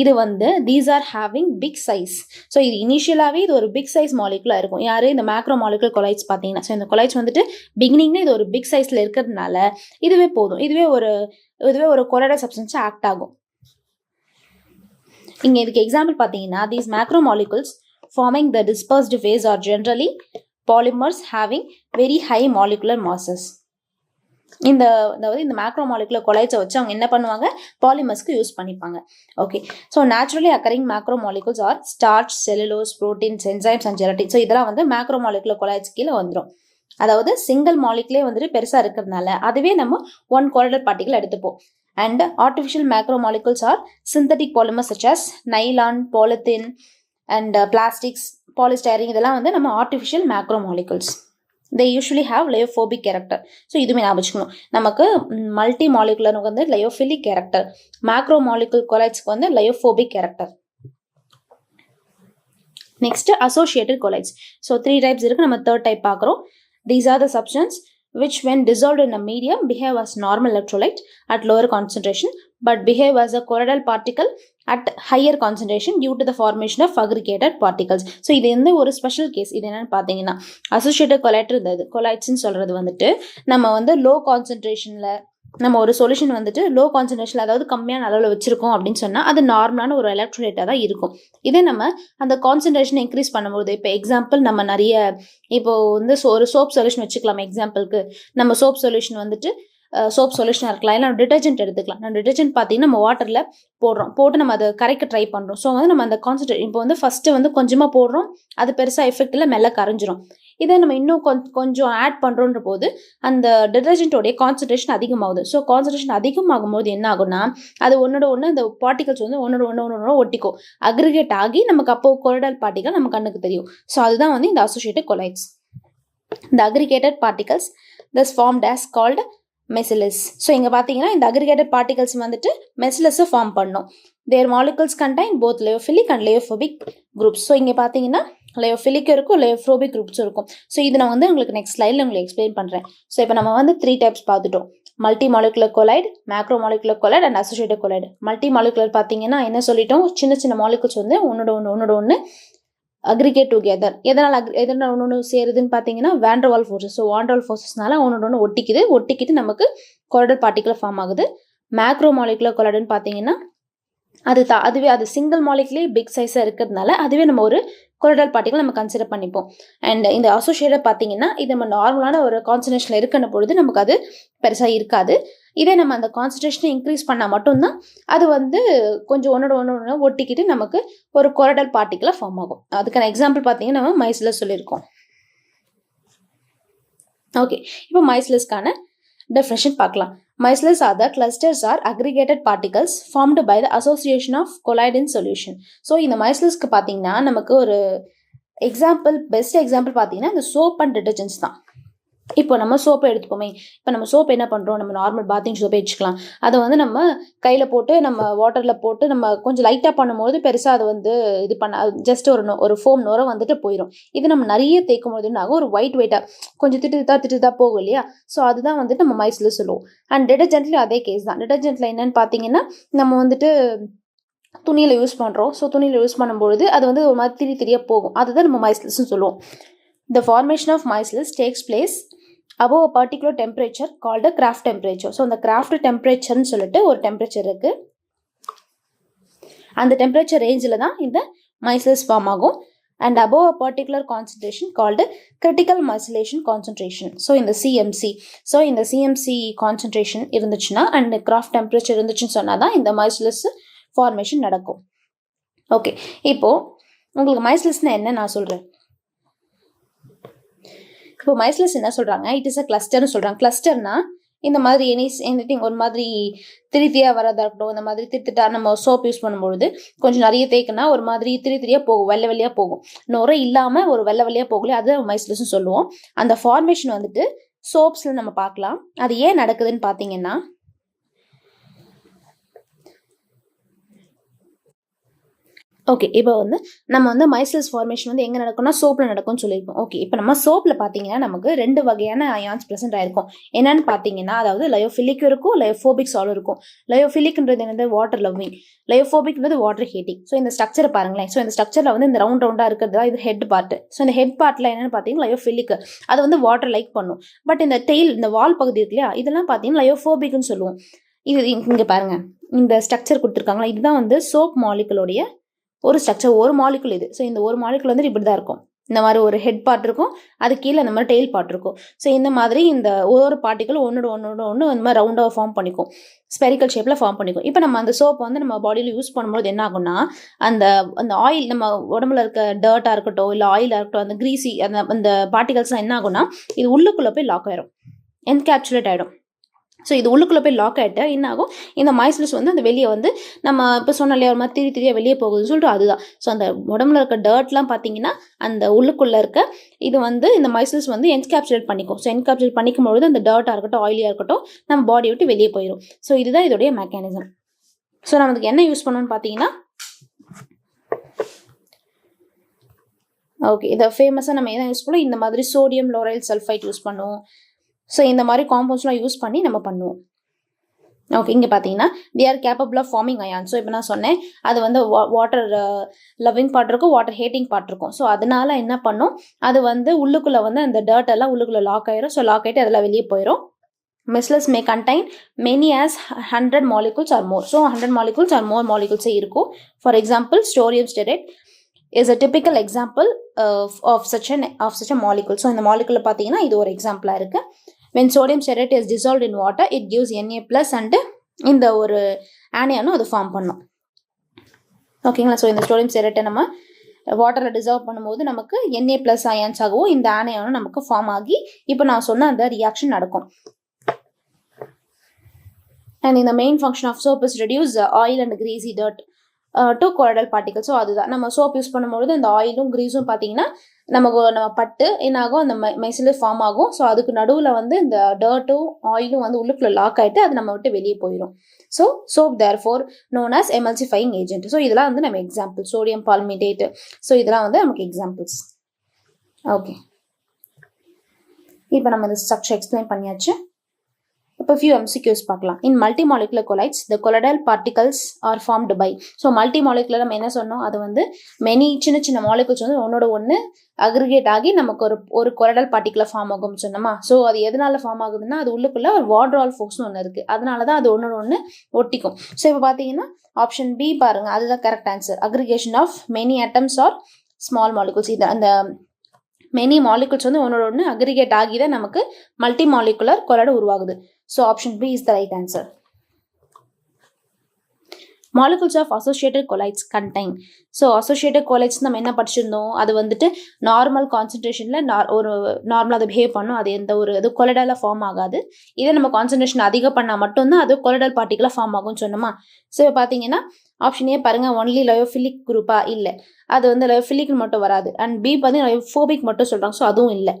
இது வந்து these are having big size. So இது இனிஷியலாகவே இது ஒரு பிக் சைஸ் மாலிகுலாக இருக்கும். யார் இந்த மேக்ரோ மாலிகுலர் கொலைட்ஸ் பார்த்தீங்கன்னா, ஸோ இந்த கொலைட்ஸ் வந்துட்டு பிகினிங்ல இது ஒரு பிக் சைஸில் இருக்கிறதுனால இதுவே போதும், இதுவே ஒரு கொலைடல் சப்ஸ்டன்ஸாக ஆக்ட் ஆகும். இங்கே இதுக்கு எக்ஸாம்பிள் பார்த்தீங்கன்னா these macromolecules forming the dispersed phase are generally polymers having very high molecular masses. இந்த மேக்ரோமாலிகுலர் கொலைட்ஸை வச்சு அவங்க என்ன பண்ணுவாங்க, பாலிமர்ஸ்க்கு யூஸ் பண்ணிப்பாங்க. Okay, so naturally occurring macromolecules are starch, cellulose, proteins, enzymes and gelatin. So இதெல்லாம் வந்து மேக்ரோமாலிகுலர் கொலைட்ஸ் கீழே வந்துடும். அதாவது சிங்கிள் மாலிகுலே வந்துட்டு பெருசாக இருக்கிறதுனால அதுவே நம்ம ஒன் கொலைடல் பார்ட்டிகல் எடுத்துப்போம். And artificial macromolecules are synthetic polymers such as nylon, polythene and plastics, polystyrene. இதெல்லாம் வந்து நம்ம artificial macromolecules. they usually have lyophobic character. So இதுவுமே ஞாபகம் வச்சுக்கணும். நமக்கு மல்டி மாலிகுலருக்கு வந்து லையோஃபிலிக் கேரக்டர், மேக்ரோ மாலிகுல் கொலைட்ஸ்க்கு வந்து lyophobic character. Next associated colloids. So 3 types இருக்கு. நம்ம தேர்ட் டைப் பார்க்குறோம். These are the substance which when dissolved in a medium behave as normal electrolyte at lower concentration but behave as a colloidal particle at higher concentration due to the formation of aggregated particles. So இது எந்த ஒரு ஸ்பெஷல் கேஸ். இது என்னன்னு பார்த்தீங்கன்னா அசோசியேட்டட் கொலைட் இருந்தது. கொலைட்ஸ்ன்னு சொல்கிறது வந்துட்டு நம்ம வந்து லோ கான்சன்ட்ரேஷனில் நம்ம ஒரு சொல்யூஷன் வந்துட்டு லோ கான்சன்ட்ரேஷன், அதாவது கம்மியான அளவில் வச்சிருக்கோம் அப்படின்னு சொன்னால் அது நார்மலான ஒரு எலக்ட்ரோலைட்டாக தான் இருக்கும். இதே நம்ம அந்த கான்சன்ட்ரேஷன் இன்க்ரீஸ் பண்ணும்போது, இப்போ எக்ஸாம்பிள் நம்ம நிறைய இப்போ வந்து ஒரு சோப் சொல்யூஷன் வச்சுக்கலாம். எக்ஸாம்பிளுக்கு நம்ம சோப் சொல்யூஷன் வந்துட்டு சோப் சொல்யூஷனாக இருக்கலாம், இல்லை டிட்டர்ஜென்ட் எடுத்துக்கலாம். நம்ம டிட்டர்ஜென்ட் பார்த்தீங்கன்னா நம்ம வாட்டரில் போட்டு நம்ம அதை கரைக்க ட்ரை பண்ணுறோம். ஸோ வந்து நம்ம அந்த கான்சன்ட்ரேட் இப்போ வந்து ஃபஸ்ட்டு வந்து கொஞ்சமாக போடுறோம், அது பெருசாக எஃபெக்ட் இல்லை, மெல்ல கரைஞ்சிரும். இதை நம்ம இன்னும் கொஞ்சம் ஆட் பண்ணுறோன்ற போது அந்த டிட்டர்ஜென்ட்டோடைய கான்சன்ட்ரேஷன் அதிகமாகுது. ஸோ கான்சன்ட்ரேஷன் அதிகமாகும் போது என்ன ஆகும்னா அது ஒன்னோட ஒன்று அந்த பார்ட்டிகல்ஸ் வந்து ஒன்னோட ஒட்டிக்கும், அக்ரிகேட் ஆகி நமக்கு அப்போ கொலைடல் பார்ட்டிகல் நம்ம கண்ணுக்கு தெரியும். ஸோ அதுதான் வந்து இந்த அசோசியேட்டட் கொலைட்ஸ். இந்த aggregated particles this formed as called micelles. So இங்கே பார்த்தீங்கன்னா இந்த அக்ரிகேட்டட் பார்ட்டிகல்ஸ் வந்துட்டு மெசிலஸை ஃபார்ம் பண்ணும். Their molecules contain both lyophilic and lyophobic groups. So இங்கே பார்த்தீங்கன்னா லையோஃபிலிக் இருக்கும், லையோஃபோபிக் குரூப்ஸ் இருக்கும். ஸோ இது நான் வந்து உங்களுக்கு நெக்ஸ்ட் ஸ்லைடில் உங்களுக்கு எக்ஸ்பிளைன் பண்ணுறேன். ஸோ இப்போ நம்ம வந்து 3 டைப்ஸ் பார்த்துட்டோம். Multi molecular collide, macro molecular collide and associated collide. Multi molecular பார்த்தீங்கன்னா என்ன சொல்லிட்டோம், சின்ன மாலிகுல்ஸ் வந்து ஒன்னோட ஒன்று அக்ரிகேட் டுகெதர். எதனால் ஒன்று சேருதுன்னு பார்த்தீங்கன்னா வாண்டர்வால் ஃபோர்ஸஸ். ஸோ வாண்டர்வால் ஃபோர்ஸஸ்னால ஒன்று ஒட்டிக்கிட்டு நமக்கு கொலைடல் பார்ட்டிகுலர் ஃபார்ம் ஆகுது. மேக்ரோ மாலிகுலர் கொலைடுன்னு பார்த்தீங்கன்னா அதுவே அது சிங்கிள் மாலிகுலே பிக் சைஸாக இருக்கிறதுனால அதுவே நம்ம ஒரு கொலைடல் பார்ட்டிகல் நம்ம கன்சிடர் பண்ணிப்போம். அண்ட் இந்த அசோசியேட்டட் பார்த்தீங்கன்னா இது நம்ம நார்மலான ஒரு கான்சன்ட்ரேஷனில் இருக்கிற பொழுது நமக்கு அது பெருசாக இருக்காது. இதே நம்ம அந்த கான்சன்ட்ரேஷனை இன்க்ரீஸ் பண்ணால் மட்டும்தான் அது வந்து கொஞ்சம் ஒன்னோட ஒட்டிக்கிட்டு நமக்கு ஒரு கொலைடல் பார்ட்டிகலாக ஃபார்ம் ஆகும். அதுக்கான எக்ஸாம்பிள் பார்த்தீங்கன்னா நம்ம மைசிலஸ் சொல்லியிருக்கோம். ஓகே, இப்போ மைசிலஸ்க்கான டெஃபினிஷன் பார்க்கலாம். Micelles are the clusters or aggregated particles formed by the association of colloid in solution. So இந்த மைசிலஸ்க்கு பார்த்தீங்கன்னா நமக்கு ஒரு பெஸ்ட் எக்ஸாம்பிள் பார்த்தீங்கன்னா இந்த சோப் அண்ட் டிட்டர்ஜென்ட்ஸ் தான். இப்போ நம்ம சோப்பை எடுத்துப்போமே. இப்போ நம்ம சோப் என்ன பண்ணுறோம், நம்ம நார்மல் பாத்திங் சோப்பை வச்சுக்கலாம். அதை வந்து நம்ம கையில் போட்டு நம்ம வாட்டரில் போட்டு நம்ம கொஞ்சம் லைட்டாக பண்ணும்போது பெருசாக அது வந்து இது பண்ண ஜஸ்ட் ஒரு ஃபோம் நுரை வந்துட்டு போயிடும். இது நம்ம நிறைய தேய்க்கும் போது என்ன ஆகும், ஒரு வெயிட்டாக கொஞ்சம் திட்டு போகும் இல்லையா. ஸோ அதுதான் வந்துட்டு நம்ம மைசில் சொல்லுவோம். அண்ட் டிட்டர்ஜென்ட்லேயும் அதே கேஸ் தான். டிட்டர்ஜென்ட்டில் என்னென்னு பார்த்தீங்கன்னா நம்ம வந்துட்டு துணியில் யூஸ் பண்ணுறோம். ஸோ துணியில் யூஸ் பண்ணும்பொழுது அது வந்து ஒரு மாதிரி திரியாக போகும். அதுதான் நம்ம மைசில்ஸ்ன்னு சொல்லுவோம். The formation of micelles takes place above a particular temperature called a Kraft temperature. So, the Kraft temperature ன்னு சொல்லிட்டு ஒரு டெம்பரேச்சர் இருக்கு. அந்த டெம்பரேச்சர் ரேஞ்சில் தான் இந்த மைசில்ஸ் ஃபார்ம் ஆகும். And above a particular concentration called critical micellation concentration. So, இந்த CMC. So, இந்த CMC concentration இருந்துச்சுன்னா and Kraft temperature இருந்துச்சுன்னு சொன்னால் தான் இந்த மைசிலஸ் ஃபார்மேஷன் நடக்கும். ஓகே, இப்போ உங்களுக்கு மைசிலஸ்னா என்ன நான் சொல்கிறேன். இப்போ மைசிலஸ் என்ன சொல்கிறாங்க, இட் இஸ் அ கிளஸ்டர்னு சொல்கிறாங்க. கிளஸ்டர்னா இந்த மாதிரி எனிதிங் ஒரு மாதிரி திரியாக வரதா இருக்கட்டும், இந்த மாதிரி திரித்திட்டா நம்ம சோப் யூஸ் பண்ணும்பொழுது கொஞ்சம் நிறைய தேய்க்குன்னா ஒரு மாதிரி திரியாக போகும், வெள்ளையாக போகும். நுரை இல்லாமல் ஒரு வெள்ளையாக போகலையே, அது மைசிலஸ்ன்னு சொல்லுவோம். அந்த ஃபார்மேஷன் வந்துட்டு சோப்ஸில் நம்ம பார்க்கலாம். அது ஏன் நடக்குதுன்னு பார்த்தீங்கன்னா ஓகே, இப்போ வந்து நம்ம வந்து மைசில்ஸ் ஃபார்மேஷன் வந்து எங்கே நடக்கும்னா சோப்பில் நடக்கும்னு சொல்லியிருக்கோம். ஓகே, இப்போ நம்ம சோப்பில் பார்த்தீங்கன்னா நமக்கு 2 வகையான அயான்ஸ் ப்ரெசென்ட் ஆயிருக்கும். என்னன்னு பார்த்தீங்கன்னா அதாவது லயோஃபிலிக் இருக்கும், லயோஃபோபிக் சால்வ் இருக்கும். லயோஃபிலிக்ன்றது என்னது, வாட்டர் லவ்விங். லயோஃபோபிக்ன்றது வாட்டர் ஹீட்டிங். ஸோ இந்த ஸ்ட்ரக்சரை பாருங்களேன். ஸோ இந்த ஸ்ட்ரக்சரில் வந்து இந்த ரவுண்டாக இருக்கிறது தான் இது ஹெட் பார்ட். ஸோ இந்த ஹெட் பார்ட்டில் என்னென்னு பார்த்தீங்கன்னா லயோஃபிலிக், அது வந்து வாட்டர் லைக் பண்ணும். பட் இந்த டெயில், இந்த வால் பகுதி இருக்கு இல்லையா, இதெல்லாம் பார்த்தீங்கன்னா லயோஃபோபிக்னு சொல்லுவோம். இது இங்கே பாருங்க, இந்த ஸ்ட்ரக்சர் கொடுத்துருக்காங்களா, இதுதான் வந்து சோப் மாலிகுலோடைய ஒரு ஸ்ட்ரக்சர், ஒரு மாலிகுல் இது. ஸோ இந்த ஒரு மாலிகுல் வந்து இப்படி தான் இருக்கும். இந்த மாதிரி ஒரு ஹெட் பார்ட் இருக்கும், அது கீழே இந்த மாதிரி டெயில் பார்ட் இருக்கும். ஸோ இந்த மாதிரி இந்த ஒவ்வொரு பார்ட்டிகளும் ஒன்று இந்த மாதிரி ரவுண்டாக ஃபார்ம் பண்ணிக்கும், ஸ்பெரிக்கல் ஷேப்பில் ஃபார்ம் பண்ணிக்கும். இப்போ நம்ம அந்த சோப் வந்து நம்ம பாடியில் யூஸ் பண்ணும்போது என்ன ஆகும்னா அந்த ஆயில், நம்ம உடம்புல இருக்க டர்ட்டாக இருக்கட்டும் இல்லை ஆயிலாக இருக்கட்டும், அந்த கிரீசி அந்த பார்ட்டிகல்ஸ்லாம் என்ன ஆகும்னா இது உள்ளுக்குள்ளே போய் லாக் ஆயிரும், என்கேப்சுலேட் ஆகிடும். ஸோ இது உள்ளுக்குள்ளே போய் லாக் ஆகிட்டு என்ன ஆகும், இந்த மைசல்ஸ் வந்து அந்த வெளியே வந்து நம்ம இப்போ சொன்ன இல்லையா ஒரு மாதிரி திரியாக வெளியே போகுதுன்னு சொல்லிட்டு அதுதான். ஸோ அந்த உடம்புல இருக்க டர்ட்லாம் பார்த்தீங்கன்னா அந்த உள்ளுக்குள்ளே இருக்க இது வந்து இந்த மைசல்ஸ் வந்து என்கேப்சுலேட் பண்ணிக்கும். ஸோ என்கேப்சுலேட் பண்ணிக்கும் பொழுது அந்த டர்ட்டாக இருக்கட்டும் ஆயிலியாக இருக்கட்டும் நம்ம பாடி விட்டு வெளியே போயிடும். ஸோ இதுதான் இதோடைய மெக்கானிசம். ஸோ நமக்கு என்ன யூஸ் பண்ணணும்னு பார்த்தீங்கன்னா, ஓகே இதை ஃபேமஸாக நம்ம எதை யூஸ் பண்ணுவோம், இந்த மாதிரி சோடியம் லோரைல் சல்ஃபைட் யூஸ் பண்ணுவோம். ஸோ இந்த மாதிரி காம்பவுண்ட்ஸ்லாம் யூஸ் பண்ணி நம்ம பண்ணுவோம். ஓகே இங்கே பார்த்தீங்கன்னா they are capable of forming ions. So இப்போ நான் சொன்னேன் அது வந்து வாட்டர் லவ்விங் பார்ட் இருக்கும், வாட்டர் ஹேட்டிங் பார்ட் இருக்கும். ஸோ அதனால என்ன பண்ணும், அது வந்து உள்ளுக்குள்ளே வந்து அந்த டர்ட் எல்லாம் உள்ளுக்குள்ளே லாக் ஆயிரும். ஸோ லாக் ஆகிட்டு அதெல்லாம் வெளியே போயிடும். Micelles may contain many as 100 molecules or more. So 100 molecules or more molecules இருக்கும். For example, sodium stearate is a typical example of such a molecule. So இந்த molecule பார்த்தீங்கன்னா இது ஒரு எக்ஸாம்பிளாக இருக்குது. When sodium stearate is dissolved in water, it gives Na plus and இந்த ஒரு ஆனியானும் அது ஃபார்ம் பண்ணும். ஓகேங்களா. ஸோ இந்த சோடியம் ஸ்டெரேட்டை நம்ம வாட்டரில் டிசால்வ் பண்ணும்போது நமக்கு Na plus அயான்ஸ் ஆகவும் இந்த ஆனியானும் நமக்கு ஃபார்ம் ஆகி இப்போ நான் சொன்ன அந்த ரியாக்ஷன் நடக்கும். And in the main function of soap is reduce oil and greasy dirt to colloidal particles. So அதுதான் நம்ம சோப் யூஸ் பண்ணும்போது அந்த ஆயிலும் கிரீஸும் பார்த்தீங்கன்னா நம்ம பட்டு என்னாகும் அந்த மைசில் ஃபார்ம் ஆகும். ஸோ அதுக்கு நடுவில் வந்து இந்த டர்ட்டும் ஆயிலும் வந்து உள்ளுக்குள்ள லாக் ஆகிட்டு அது நம்ம விட்டு வெளியே போயிடும். So soap therefore known as emulsifying agent. So இதெல்லாம் வந்து நம்ம எக்ஸாம்பிள் சோடியம் பால்மிடேட். ஸோ இதெல்லாம் வந்து நமக்கு எக்ஸாம்பிள்ஸ். ஓகே இப்போ நம்ம இந்த ஸ்ட்ரக்சர் எக்ஸ்பிளைன் பண்ணியாச்சு. இப்போ few MCQs பார்க்கலாம். In multimolecular colloids, the colloidal particles are formed by. So multimolecular நம்ம என்ன சொன்னோம், அது வந்து மெனி சின்ன சின்ன மாலிகுல்ஸ் வந்து ஒன்னோட ஒன்று அக்ரிகேட் ஆகி நமக்கு ஒரு கொலடல் பார்ட்டிகுலர் ஃபார்ம் ஆகும்னு சொன்னோமா. ஸோ அது எதனால ஃபார்ம் ஆகுதுன்னா அது உள்ளுக்குள்ள ஒரு வாட்ரால் ஃபோர்ஸ்னு ஒன்று இருக்குது, அதனால தான் அது ஒன்னோட ஒன்று ஒட்டிக்கும். ஸோ இப்போ பார்த்தீங்கன்னா ஆப்ஷன் பி பாருங்க, அதுதான் correct answer. Aggregation of many atoms or small molecules. இது அந்த மெனி மாலிகுல்ஸ் வந்து ஒன்னோட ஒன்று அக்ரிகேட் ஆகி தான் நமக்கு மல்டி மாலிகுலர் கொலடு உருவாகுது. So option B is the right answer. molecules of associated colloids contain. So associated colloids நம்ம என்ன படிச்சிருந்தோம், அது வந்துட்டு நார்மல் கான்சன்ட்ரேஷனில் ஒரு நார்மலாக அதை பிஹேவ் பண்ணும், அது எந்த ஒரு இது கொலடால ஃபார்ம் ஆகாது. இதே நம்ம கான்சன்ட்ரேஷன் அதிகம் பண்ணால் மட்டும்தான் அது கொலடல் பார்ட்டிகலாக ஃபார்ம் ஆகும்னு சொன்னோமா. ஸோ பார்த்தீங்கன்னா ஆப்ஷன் ஏ பாருங்கள், ஒன்லி லயோஃபிலிக் குரூப்பா இல்லை, அது வந்து லயோஃபிலிக்னு மட்டும் வராது. அண்ட் பி பார்த்தீங்கன்னா லயோஃபோபிக் மட்டும் சொல்கிறாங்க, ஸோ அதுவும் இல்லை.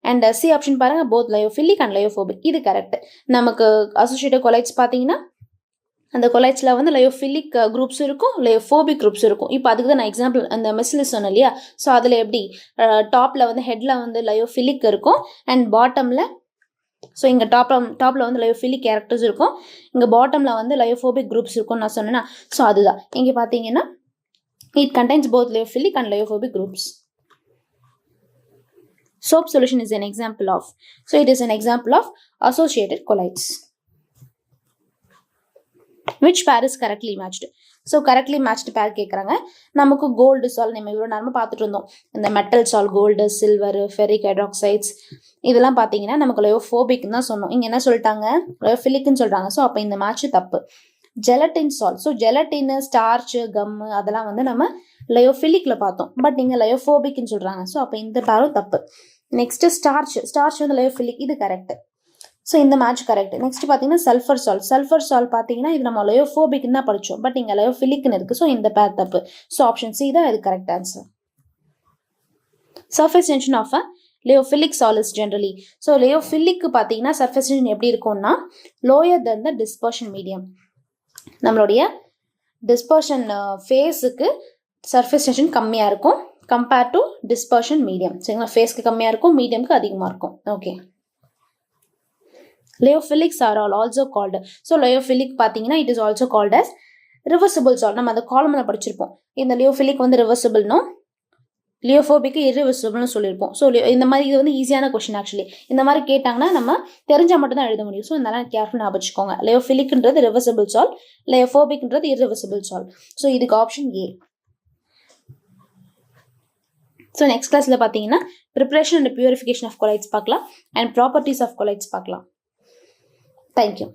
அண்ட் சி ஆப்ஷன் பாருங்கள், போத் லயோஃபிலிக் அண்ட் லயோஃபோபிக், இது கரெக்ட். நமக்கு அசோசியேட்டட் கொலைட்ஸ் பார்த்தீங்கன்னா அந்த கொலைட்ஸில் வந்து லயோஃபிலிக் குரூப்ஸ் இருக்கும், லயோஃபோபிக் குரூப்ஸ் இருக்கும். இப்போ அதுக்கு தான் நான் எக்ஸாம்பிள் அந்த மெஸ்லிஸ் சொன்னேன் இல்லையா. ஸோ அதில் எப்படி டாப்பில் வந்து ஹெட்டில் வந்து லயோஃபிலிக் இருக்கும் அண்ட் பாட்டமில், ஸோ இங்கே டாப்பில் வந்து லயோஃபிலிக் கேரக்டர்ஸ் இருக்கும், இங்கே பாட்டமில் வந்து லயோஃபோபிக் குரூப்ஸ் இருக்கும்னு நான் சொன்னேன்னா. ஸோ அதுதான் இங்கே பார்த்தீங்கன்னா it contains both lyophilic and lyophobic groups. Soap solution is an example of. So it is an example of associated colloids. Which pair is correctly matched? So correctly matched பேர் கேட்குறாங்க. நமக்கு கோல்டு சால் நம்ம இவ்வளோ நேரமாக பார்த்துட்டு இருந்தோம். இந்த மெட்டல் சால் கோல்டு, சில்வர், ஃபெரிக் ஹைட்ராக்சைட்ஸ் இதெல்லாம் பார்த்தீங்கன்னா நமக்கு லயோஃபோபிக்னு தான் சொன்னோம். இங்கே என்ன சொல்லிட்டாங்க, லயோஃபிலிக்னு சொல்கிறாங்க. ஸோ அப்போ இந்த மேட்ச் தப்பு. ஜெலட்டின் சால், ஸோ ஜெலட்டின், ஸ்டார்ச்சு, கம்மு அதெல்லாம் வந்து நம்ம லயோஃபிலிக்ல பார்த்தோம், பட் இங்கே லயோஃபோபிக்னு சொல்கிறாங்க. ஸோ அப்போ இந்த பேரும் தப்பு. நெக்ஸ்ட்டு ஸ்டார்ச் வந்து லயோஃபிலிக், இது கரெக்ட். ஸோ இந்த மேட்ச் கரெக்ட். நெக்ஸ்ட் பார்த்தீங்கன்னா சல்ஃபர் சால் பார்த்தீங்கன்னா இது நம்ம லயோஃபோபிக்னு தான் படித்தோம், பட் இங்கே லயோஃபிலிக்னு இருக்குது. ஸோ இந்த பேர் தப்பு. ஸோ ஆப்ஷன் சி தான் இது correct answer. Surface tension of a lyophilic solids generally. So லயோஃபிலிக்கு பார்த்தீங்கன்னா சர்ஃபேஸ் டென்ஷன் எப்படி இருக்கும்னா lower then the dispersion medium. நம்மளுடைய டிஸ்பர்ஷன் ஃபேஸுக்கு சர்ஃபேஸ் டென்ஷன் கம்மியாக இருக்கும் கம்பேர் டு டிஸ்பர்ஷன் மீடியம். சரிங்களா, ஃபேஸ்க்கு கம்மியாக இருக்கும், மீடியம்க்கு அதிகமாக இருக்கும். Okay, lyophilics are also called. So lyophilic பார்த்தீங்கன்னா it is also called as reversible sol. நம்ம அந்த காலமில் படிச்சிருப்போம். இந்த லியோஃபிலிக் வந்து ரிவர்சிபிள்னும் லியோஃபோபிக்கு இரிவர்சிபிள்னு சொல்லியிருப்போம். ஸோ இந்த மாதிரி இது வந்து ஈஸியான கொஸ்டின். ஆக்சுவலி இந்த மாதிரி கேட்டாங்கன்னா நம்ம தெரிஞ்சால் மட்டும் தான் எழுத முடியும். ஸோ இதனால கேர்ஃபுல் ஞாபகம் வச்சுக்கோங்க. லயோஃபிலிக்ன்றது ரிவர்சிபிள் சால், லயோஃபோபிக்ன்றது இரிவர்சிபிள் சால். ஸோ இதுக்கு ஆப்ஷன் ஏ. ஸோ நெக்ஸ்ட் கிளாஸில் பார்த்தீங்கன்னா preparation and purification of colloids பார்க்கலாம் அண்ட் ப்ராப்பர்ட்டிஸ் ஆஃப் கொலைட்ஸ் பார்க்கலாம். தேங்க்யூ.